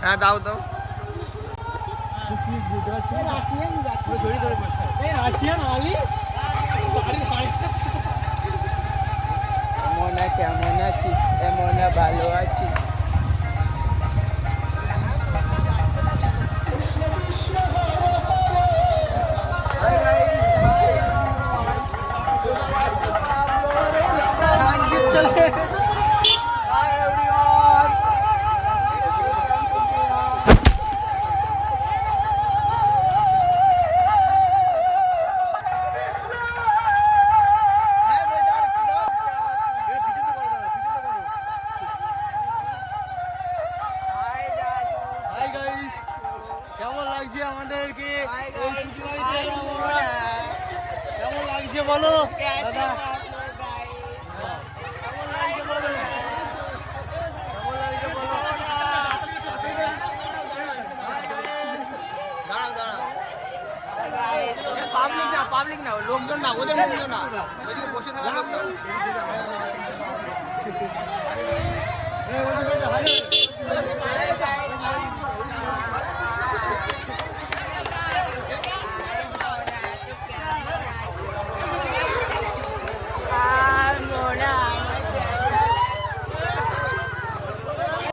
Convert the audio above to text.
হ্যাঁ দাও দাও। কেমন আছিস? এমন ভালো আছিস? কেমন লাগছে আমাদেরকে? কেমন লাগছে বলো দাদা? পাবলিক না, লোকজন না, ওদের লোকজন না, ওইদিকে বসে থাকা লোকজন।